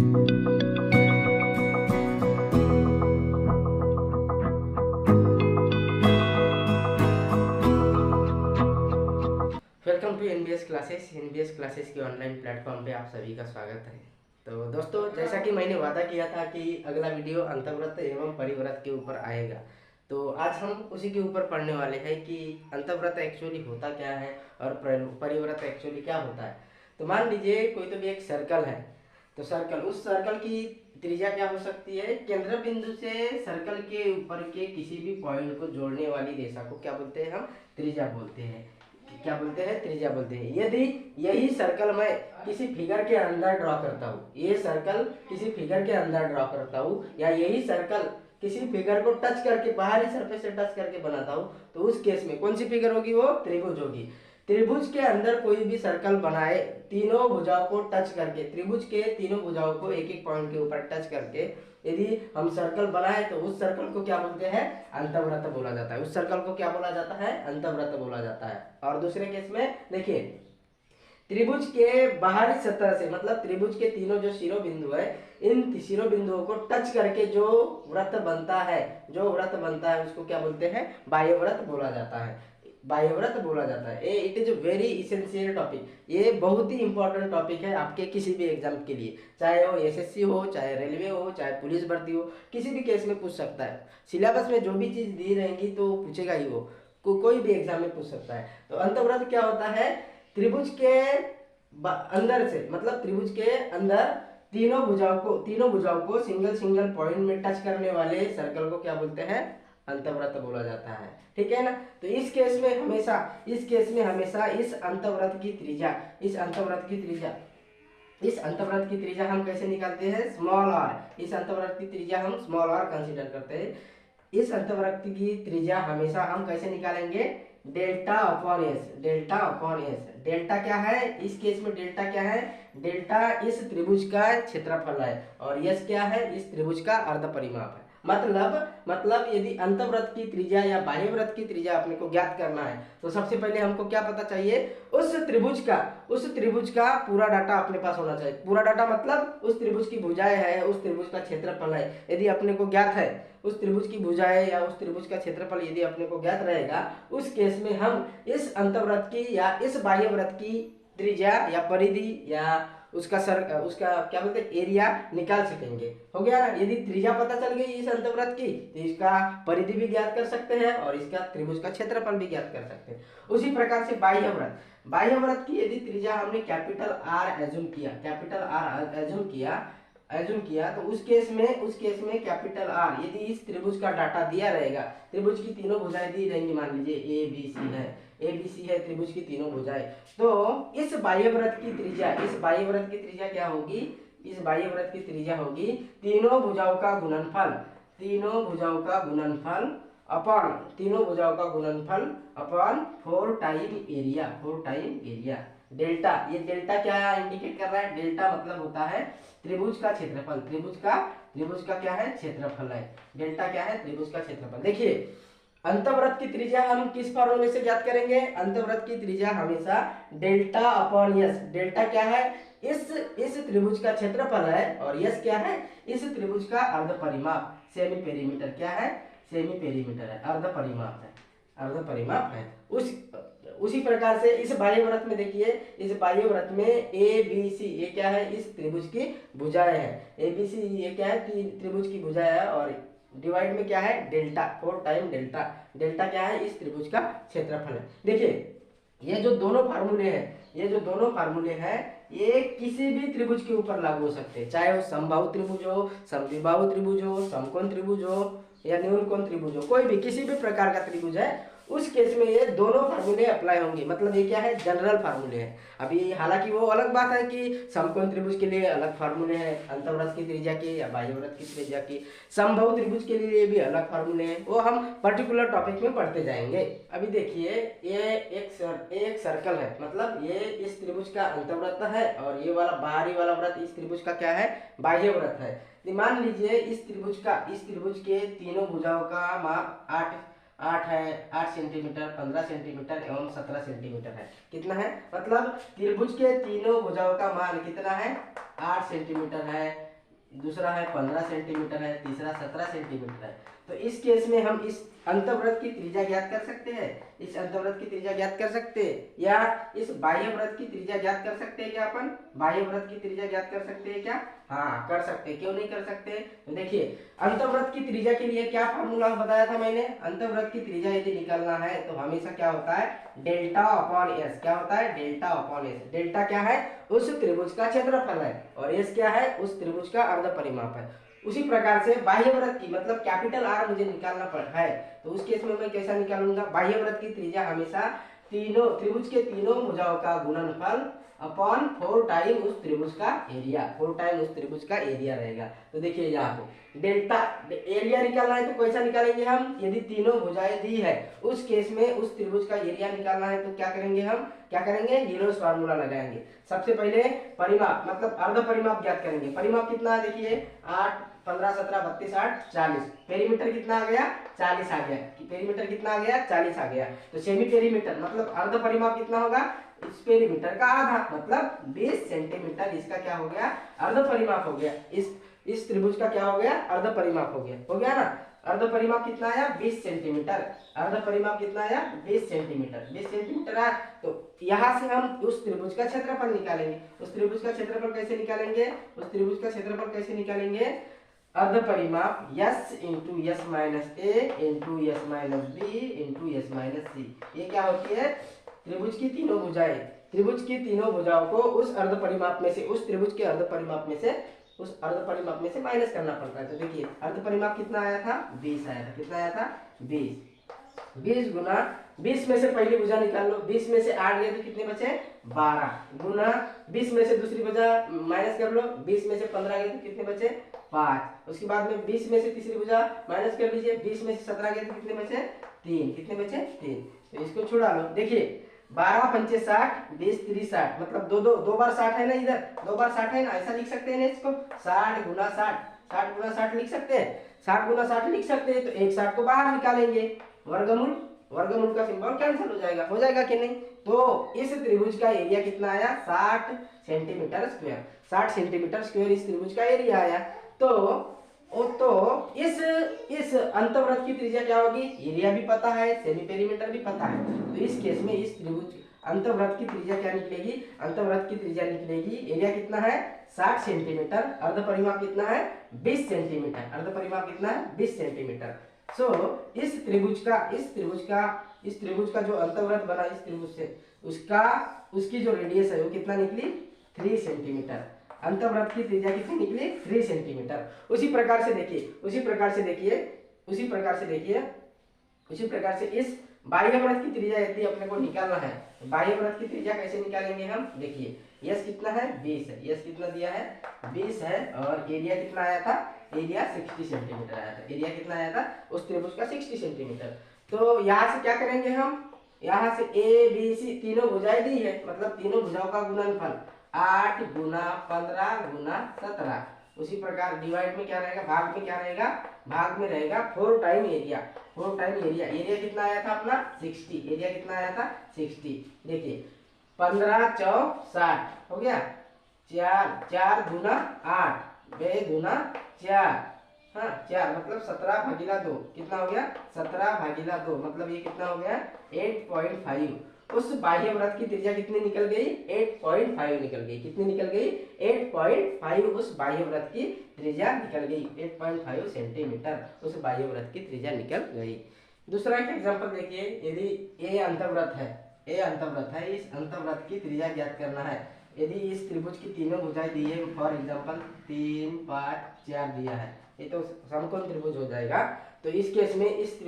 Welcome to NBS classes. NBS classes के online platform पे आप सभी का स्वागत है। तो दोस्तों, जैसा कि मैंने वादा किया था कि अगला वीडियो अंतर्व्रत एवं परिव्रत के ऊपर आएगा, तो आज हम उसी के ऊपर पढ़ने वाले हैं कि अंतर्व्रत एक्चुअली होता क्या है और परिव्रत एक्चुअली क्या होता है। तो मान लीजिए कोई तो भी एक सर्कल है, तो उस सर्कल की त्रिज्या क्या हो सकती है? केंद्र बिंदु से सर्कल के ऊपर के किसी भी पॉइंट को जोड़ने वाली रेखा को क्या बोलते हैं? हम त्रिज्या बोलते हैं। क्या बोलते हैं? त्रिज्या बोलते हैं। यदि यही सर्कल मैं किसी फिगर के अंदर ड्रॉ करता हूँ, ये सर्कल किसी फिगर के अंदर ड्रॉ करता हूँ, या यही सर्कल किसी फिगर को टच करके, बाहरी सरफेस से टच करके बनाता हूँ, तो उस केस में कौन सी फिगर होगी? वो त्रिभुज होगी। त्रिभुज के अंदर कोई भी सर्कल बनाए, तीनों भुजाओं को टच करके, त्रिभुज के तीनों भुजाओं को एक एक पॉइंट के ऊपर टच करके यदि हम सर्कल बनाए, तो उस सर्कल को क्या बोलते हैं? अंतर्वृत्त बोला जाता है। उस सर्कल को क्या बोला जाता है? अंतर्वृत्त बोला जाता है। और दूसरे केस में देखिए, त्रिभुज के बाहरी सतह से, मतलब त्रिभुज के तीनों जो शिरोबिंदु है, इन शिरोबिंदुओं को टच करके जो वृत्त बनता है, उसको क्या बोलते हैं? बाह्यव्रत बोला जाता है। बाह्यव्रत बोला जाता है। It is very essential topic. ये बहुत ही इंपॉर्टेंट टॉपिक है आपके किसी भी एग्जाम के लिए, चाहे वो एसएससी हो, चाहे रेलवे हो, चाहे पुलिस भर्ती हो, किसी भी केस में पूछ सकता है। सिलेबस में जो भी चीज दी रहेंगी तो पूछेगा ही वो, कोई भी एग्जाम में पूछ सकता है। तो अंतर्वृत्त क्या होता है? त्रिभुज के अंदर से, मतलब त्रिभुज के अंदर तीनों भुजाओं को सिंगल सिंगल पॉइंट में टच करने वाले सर्कल को क्या बोलते हैं? अंतर्वृत्त बोला जाता है। ठीक है ना? तो इस केस में हमेशा इस अंतर्वृत्त की त्रिज्या हम कैसे निकालते हैं? Small r. इस अंतर्वृत्त की त्रिज्या हम स्मॉल आर कंसीडर करते हैं। इस अंतर्वृत्त की त्रिज्या हमेशा हम कैसे निकालेंगे? Delta upon S. डेल्टा क्या है इस केस में? डेल्टा क्या है? डेल्टा इस त्रिभुज का क्षेत्रफल है और यस क्या है? इस त्रिभुज का अर्ध परिमाप है। मतलब यदि अंतर्वृत्त की त्रिज्या या बाह्यव्रत की त्रिज्या अपने को ज्ञात करना है, तो सबसे पहले हमको क्या पता चाहिए? उस त्रिभुज का पूरा डाटा अपने पास होना चाहिए। पूरा डाटा मतलब उस त्रिभुज की भुजाएं है, उस त्रिभुज का क्षेत्रफल है, यदि अपने को ज्ञात है, उस त्रिभुज की भुजाएं या उस त्रिभुज का क्षेत्रफल यदि अपने को ज्ञात रहेगा, उस केस में हम इस अंतर्वृत्त की या इस बाह्यव्रत की त्रिज्या या परिधि या उसका क्या बोलते हैं? एरिया निकाल सकेंगे। हो गया ना? यदि त्रिज्या पता चल गई इस अंतर्वृत्त की, तो इसका परिधि भी ज्ञात कर सकते हैं और इसका त्रिभुज का क्षेत्रफल भी ज्ञात कर सकते हैं। उसी प्रकार से बाह्यव्रत की यदि त्रिज्या हमने कैपिटल आर एज्यूम किया, तो उस केस में कैपिटल आर, यदि इस त्रिभुज का डाटा दिया रहेगा, त्रिभुज की तीनों भुजाएं दी रहेंगी, मान लीजिए ए बी सी है त्रिभुज की तीनों भुजाएं, तो इस बाह्यव्रत की त्रिज्या क्या होगी? इस बाह्यव्रत की त्रिज्या होगी तीनों भुजाओं का अपॉन 4 टाइम एरिया। डेल्टा, ये डेल्टा क्या इंडिकेट कर रहा है? डेल्टा मतलब होता है त्रिभुज का क्षेत्रफल। त्रिभुज का क्या है? क्षेत्रफल है। डेल्टा क्या है? त्रिभुज का क्षेत्रफल। देखिए, अंतर्वृत्त की त्रिज्या हम किस फॉर्मूले से ज्ञात करेंगे? अंतर्वृत्त की त्रिज्या हमेशा डेल्टा अपॉन यस। डेल्टा क्या है? इस त्रिभुज का क्षेत्रफल है और यस क्या है? इस त्रिभुज का अर्ध परिमाप, सेमी पेरीमीटर। क्या है? सेमी पेरीमीटर है, अर्ध परिमाप है। उसी प्रकार से इस बाह्यव्रत में देखिए, इस बाह्यव्रत में ए बी सी, ये क्या है? इस त्रिभुज की भुजाएं हैं। ए बी सी ये क्या है? त्रिभुज की भुजाएं है और डिवाइड में क्या है? डेल्टा, 4 टाइम डेल्टा क्या है? इस त्रिभुज का क्षेत्रफल है। देखिए, ये जो दोनों फार्मूले हैं, ये किसी भी त्रिभुज के ऊपर लागू हो सकते हैं, चाहे वो समबाहु त्रिभुज हो, समद्विबाहु त्रिभुज हो, समकोण त्रिभुज हो या न्यूनकोण त्रिभुज हो, कोई भी किसी भी प्रकार का त्रिभुज है, उस केस में ये दोनों फार्मूले अप्लाई होंगे। मतलब ये क्या है? जनरल फार्मूले हैं। अभी हालांकि वो अलग बात है कि समकोण त्रिभुज के लिए अलग फार्मूले हैं, अंतर्वृत्त की त्रिज्या की या बाह्यव्रत की त्रिज्या की, समबाहु त्रिभुज के लिए भी अलग फार्मूले हैं, वो हम पर्टिकुलर टॉपिक में पढ़ते जाएंगे। अभी देखिए, ये एक सर्कल है, मतलब ये इस त्रिभुज का अंतर्वृत्त है और ये वाला बाहरी वाला वृत्त इस त्रिभुज का क्या है? बाह्यव्रत है। मान लीजिए इस त्रिभुज के तीनों भुजाओं का माप 8 है, 8 सेंटीमीटर, 15 सेंटीमीटर एवं 17 सेंटीमीटर है। कितना है? मतलब त्रिभुज के तीनों भुजाओं का मान कितना है? 8 सेंटीमीटर है, दूसरा है 15 सेंटीमीटर है, तीसरा 17 सेंटीमीटर है। तो इस केस में हम इस अंतवृत्त की त्रिज्या ज्ञात कर सकते हैं, इस अंतवृत्त की त्रिज्या ज्ञात कर सकते हैं, या इस बाह्य वृत्त की त्रिज्या ज्ञात कर सकते हैं क्या? अपन बाह्य वृत्त की त्रिज्या ज्ञात कर सकते हैं क्या? हाँ कर सकते हैं। क्यों नहीं कर सकते? तो देखिए अंतवृत्त की त्रिज्या के लिए क्या फार्मूला बताया था मैंने? अंतवृत्त की त्रिज्या यदि निकालना है तो हमेशा क्या होता है? Delta upon S. क्या होता है? Delta upon S. डेल्टा क्या है? उस त्रिभुज का क्षेत्रफल है, और एस क्या है? उस त्रिभुज का अर्ध परिमाप है। उसी प्रकार से बाह्य वृत्त की मतलब कैपिटल आर मुझे निकालना है, तो उस केस में मैं कैसा निकालूंगा? बाह्य वृत्त की त्रिज्या हमेशा तीनों त्रिभुज के तीनों भुजाओं का गुणनफल अपॉन 4 टाइम उस त्रिभुज का एरिया, 4 टाइम उस त्रिभुज का एरिया रहेगा। तो देखिए यहाँ पे डेल्टा एरिया निकालना है तो कैसा निकालेंगे हम? यदि तीनों भुजाएं दी है उस केस में उस त्रिभुज का एरिया निकालना है तो क्या करेंगे हम? क्या करेंगे? यूलर्स फार्मूला लगाएंगे। सबसे पहले परिमाप मतलब अर्ध परिमाप ज्ञात करेंगे। परिमाप कितना है? देखिए 8 15 17 32 8 40। पेरीमीटर कितना आ गया? 40 आ गया। पेरीमीटर कितना आ गया? 40 आ गया। तो सेमी पेरीमीटर मतलब अर्ध परिमाप कितना होगा? इस पेरीमीटर का आधा मतलब 20 सेंटीमीटर। इसका क्या हो गया? अर्ध परिमाप हो गया। इस त्रिभुज का क्या हो गया? अर्ध परिमाप हो गया। हो गया ना? अर्ध परिमाप कितना आया? 20 सेंटीमीटर। अर्ध परिमाप कितना आया? 20 सेंटीमीटर। 20 सेंटीमीटर आया। तो यहाँ से हम उस त्रिभुज का क्षेत्रफल निकालेंगे। उस त्रिभुज का क्षेत्रफल कैसे निकालेंगे? उस त्रिभुज का क्षेत्रफल कैसे निकालेंगे? अर्ध परिमाप S into S minus A into S minus B into S minus C. ये क्या होती है? त्रिभुज की तीनों भुजाएं। त्रिभुज की तीनों भुजाओं को उस अर्ध परिमाप में से, उस त्रिभुज के अर्ध परिमाप में से, उस अर्ध परिमाप में से माइनस करना पड़ता है। तो देखिए अर्ध परिमाप कितना आया था? 20 आया था। कितना आया था? 20। 20 गुना 20 में से पहली भुजा निकाल लो। 20 में से 8 गए तो कितने बचे? 12 गुना 20 में से दूसरी भुजा माइनस कर लो। 20 में से 15 गए तो कितने बचे? 5। उसके बाद में 20 में से तीसरी भुजा माइनस कर लीजिए। 20 में से 17 गए तो कितने बचे? 3। कितने बचे? 3। तो इसको छुड़ा लो। देखिए 12 पंचे 60, 20 30 60 मतलब दो बार 60 है ना, इधर 2 बार 60 है ना, ऐसा लिख सकते हैं ना इसको। 60 गुना 60, 60 गुना 60 लिख सकते हैं। 60 गुना 60 लिख सकते हैं। तो एक 60 को बाहर निकालेंगे, वर्गमूल, वर्गमूल का सिंबल कैंसिल हो जाएगा। हो जाएगा कि नहीं? तो इस त्रिभुज का एरिया कितना आया? 60 सेंटीमीटर स्क्वायर। 60 सेंटीमीटर स्क्वायर इस त्रिभुज का एरिया आया। तो इस अंतवृत्त की त्रिज्या क्या होगी? एरिया भी पता है, सेमी पेरीमीटर भी पता है। तो इस केस में इस त्रिभुज अंतवृत्त की त्रिज्या क्या निकलेगी? अंतवृत्त की त्रिज्या निकलेगी, एरिया कितना है? 60 सेंटीमीटर। अर्ध परिमाप कितना है? 20 सेंटीमीटर। अर्ध परिमाप कितना है? 20 सेंटीमीटर। इस त्रिभुज का जो अंतवृत्त बना इस त्रिभुज से, उसकी जो रेडियस है वो कितना निकली? 3 सेंटीमीटर। अंतवृत्त की त्रिज्या कितनी निकली? 3 सेंटीमीटर। उसी प्रकार से इस बाह्य वृत्त की त्रिज्या यदि अपने को निकालना है, तो बाह्य वृत्त की त्रिज्या कैसे निकालेंगे हम? देखिए यस कितना है? 20 है। यस कितना दिया है? 20 है। और एरिया कितना आया था? एरिया 60 सेंटीमीटर आया था। एरिया कितना आया था? उस त्रिभुज का 60 सेंटीमीटर। तो यहाँ से क्या करेंगे हम? यहाँ से ए बी सी तीनों भुजाएं दी है, मतलब तीनों भुजाओं का गुणनफल 8 गुना 15 गुना 17। उसी प्रकार डिवाइड में क्या रहेगा? भाग में क्या रहेगा? भाग में रहेगा 4 time area. 4 time area. Area कितना आया था अपना? 60। एरिया कितना आया था? 60। देखिए 15 चौक 60 हो गया। 4 गुना 8 बे गुना 4, हाँ 4 मतलब 17/2 कितना हो गया? 17/2 मतलब ये कितना हो गया? 8.5। उस बाह्य वृत्त की त्रिज्या कितनी निकल गई? 8.5 निकल गई। कितनी निकल गई? 8.5 उस बाह्य वृत्त की त्रिज्या निकल गई। 8.5 सेंटीमीटर उस बाह्य वृत्त की त्रिज्या निकल गई। दूसरा एक एग्जांपल देखिए, यदि ए अंतवृत्त है, इस अंतवृत्त की त्रिज्या ज्ञात करना है। यदि इस त्रिभुज की तीनों भुजाएं दी है, फॉर एग्जांपल 3 5 4 दिया है, ये तो समकोण त्रिभुज हो जाएगा। तो इस केस में इस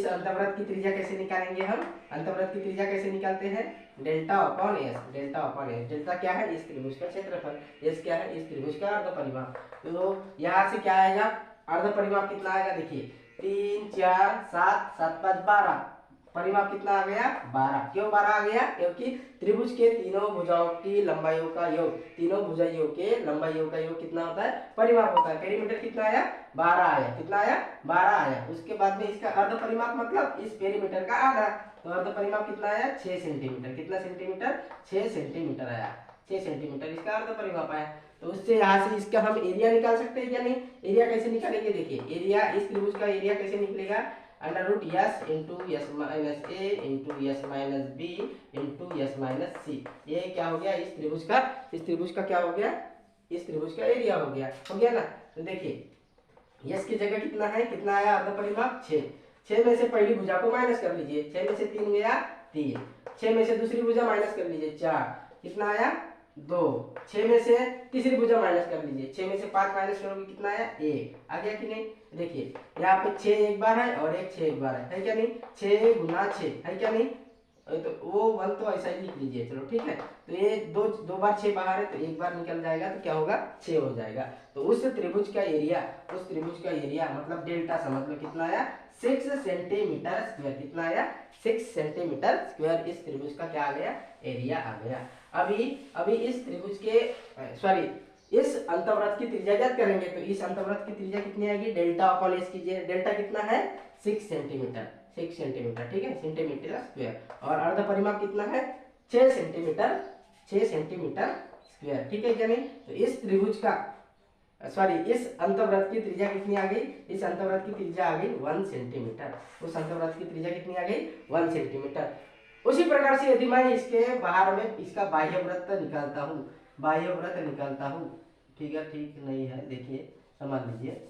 अंतवृत्त की त्रिज्या कैसे निकालेंगे हम? अंतवृत्त की त्रिज्या कैसे निकालते हैं? Delta upon S. डेल्टा क्या है? इस त्रिभुज का क्षेत्रफल। एस क्या है? इस त्रिभुज का अर्ध परिमाप। तो यहाँ से क्या आएगा? अर्ध परिमाप कितना आएगा? देखिए 3 4 7 7 5 12। परिमाप कितना आ गया? 12। क्यों 12 आ गया? क्योंकि त्रिभुज के तीनों भुजाओं की लंबाइयों का योग, तीनों भुजाइयों के लंबाइयों का योग कितना होता है? परिमाप होता है। पेरीमीटर कितना आया? 12 आया। कितना आया? 12 आया। उसके बाद में इसका अर्ध परिमाप मतलब इस पेरीमीटर का आधा। तो अर्ध परिमाप कितना आया? 6 सेंटीमीटर। कितना सेंटीमीटर? 6 सेंटीमीटर आया। 6 सेंटीमीटर इसका अर्ध परिमाप आया। तो उस उससे यहाँ से इसका हम एरिया निकाल सकते हैं क्या नहीं? एरिया कैसे निकालेंगे? देखिए एरिया, इस त्रिभुज का एरिया कैसे निकलेगा? Under root S into S minus A into S minus B into S minus C. ये क्या हो गया? इस त्रिभुज का क्या हो गया? इस त्रिभुज का एरिया हो गया ना। तो देखिए यस की जगह कितना है, कितना आया अर्ध परिमाप 6। 6 में से पहली भुजा को माइनस कर लीजिए, 6 में से 3 गया 3, 6 में से दूसरी भुजा माइनस कर लीजिए 4, कितना आया 2, 6 में से तीसरी भुजा माइनस कर लीजिए, 6 में से 5 माइनस करोगे कितना आया 1, आ गया कि नहीं? देखिए यहाँ पे 6 एक बार है और एक 6 एक बार है क्या नहीं? 6 गुना 6 है क्या नहीं? तो वो 1 तो ऐसा ही लिख लीजिए, चलो ठीक है। तो ये दो बार 6 बाहर है तो एक बार निकल जाएगा, तो क्या होगा 6 हो जाएगा। तो उस त्रिभुज का एरिया मतलब डेल्टा समझ लो कितना आया 6 सेंटीमीटर स्क्वायर। कितना आया 6 सेंटीमीटर स्क्वायर। इस त्रिभुज का क्या आ गया? एरिया आ गया। अभी इस त्रिभुज के इस अंतवृत्त की त्रिज्या ज्ञात करेंगे। तो इस अंतवृत्त की त्रिज्या कितनी आएगी? डेल्टा अपॉन एस कीजिए। डेल्टा कितना है 6 सेंटीमीटर, 6 सेंटीमीटर ठीक है, सेंटीमीटर स्क्वायर। और अर्ध परिमाप कितना है 6 सेंटीमीटर, 6 सेंटीमीटर स्क्वायर ठीक है क्या नहीं? तो इस त्रिभुज का इस अंतवृत्त की त्रिज्या कितनी आ गई? इस अंतवृत्त की त्रिज्या आ गई 1 सेंटीमीटर। उस अंतवृत्त की त्रिज्या कितनी आ गई 1 सेंटीमीटर। उसी प्रकार से यदि मैं इसके बाहर में इसका बाह्य वृत्त निकालता हूँ, ठीक है, ठीक नहीं है, देखिए समझ लीजिए,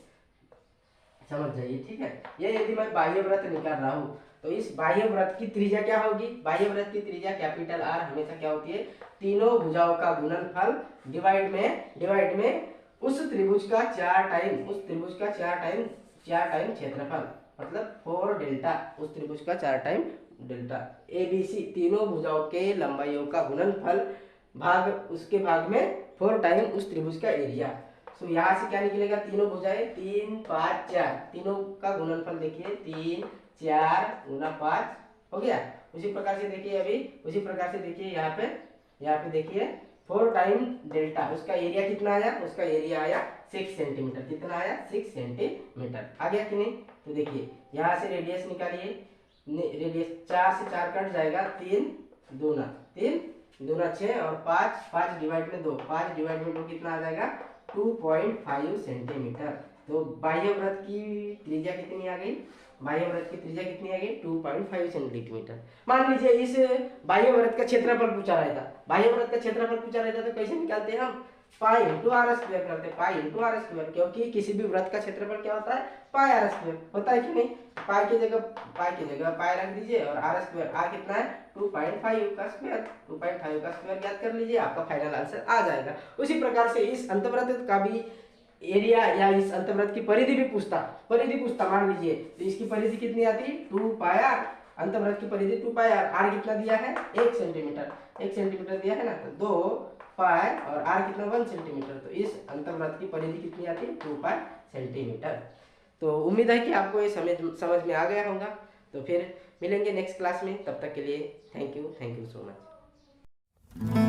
समझ जाइए ठीक है। ये यदि मैं बाह्य वृत्त निकाल रहा हूँ तो इस बाह्य वृत्त की त्रिज्या क्या होगी? बाह्य वृत्त की त्रिज्या कैपिटल आर हमेशा क्या होती है? तीनों भुजाओं का गुणनफल डिवाइड में उस त्रिभुज का 4 टाइम क्षेत्रफल, मतलब 4 डेल्टा। उस त्रिभुज का 4 टाइम डेल्टा। ABC तीनों भुजाओं के लंबाइयों का गुणनफल भाग उसके भाग में 4 टाइम उस त्रिभुज का एरिया। तो यहाँ से क्या निकलेगा? तीनों भुजाएं 3 5 4, तीनों का गुणनफल देखिए 3 4 गुना 5 हो गया। उसी प्रकार से देखिए यहाँ पे देखिए 4 टाइम डेल्टा। उसका एरिया कितना आया? उसका एरिया आया 6 सेंटीमीटर। कितना आया? 6 सेंटीमीटर। आ गया कि नहीं? तो देखिए यहाँ से रेडियस निकालिए। रेडियस 4 से 4 कट जाएगा, 3 दूना 6 और 5 डिवाइड में 2, 5 डिवाइड में 2 कितना आ जाएगा 2.5 सेंटीमीटर। तो बाह्य वृत्त की त्रिज्या कितनी आ गई? 2.5 सेंटीमीटर। मान लीजिए इस बाह्य वृत्त का क्षेत्रफल पूछा रहता तो कैसे निकालते हैं हम? पाई इंटू आर स्क्वायर करते हैं, पाई इंटू आर स्क्वायर, क्योंकि किसी भी वृत्त का क्षेत्रफल क्या होता है? पाई आर स्क्वायर होता है कि नहीं? पाई की जगह पाई रख दीजिए और आर स्क्वायर, आर कितना है 2.5 का स्क्वायर ज्ञात कर लीजिए, आपका फाइनल आंसर आ जाएगा। उसी प्रकार से इस अंतवृत्त का भी एरिया या इस अंतवृत्त की परिधि भी पूछता मान लीजिए, तो इसकी परिधि कितनी आती? 2 पाई आर। अंतवृत्त की परिधि 2 पाई आर। आर कितना दिया है? 1 सेंटीमीटर दिया है ना, तो 2 पाई और आर कितना 1 सेंटीमीटर। तो इस अंतवृत्त की परिधि कितनी आती है? 2 पाई सेंटीमीटर। तो उम्मीद है कि आपको ये समझ में आ गया होगा। तो फिर मिलेंगे नेक्स्ट क्लास में, तब तक के लिए थैंक यू सो मच।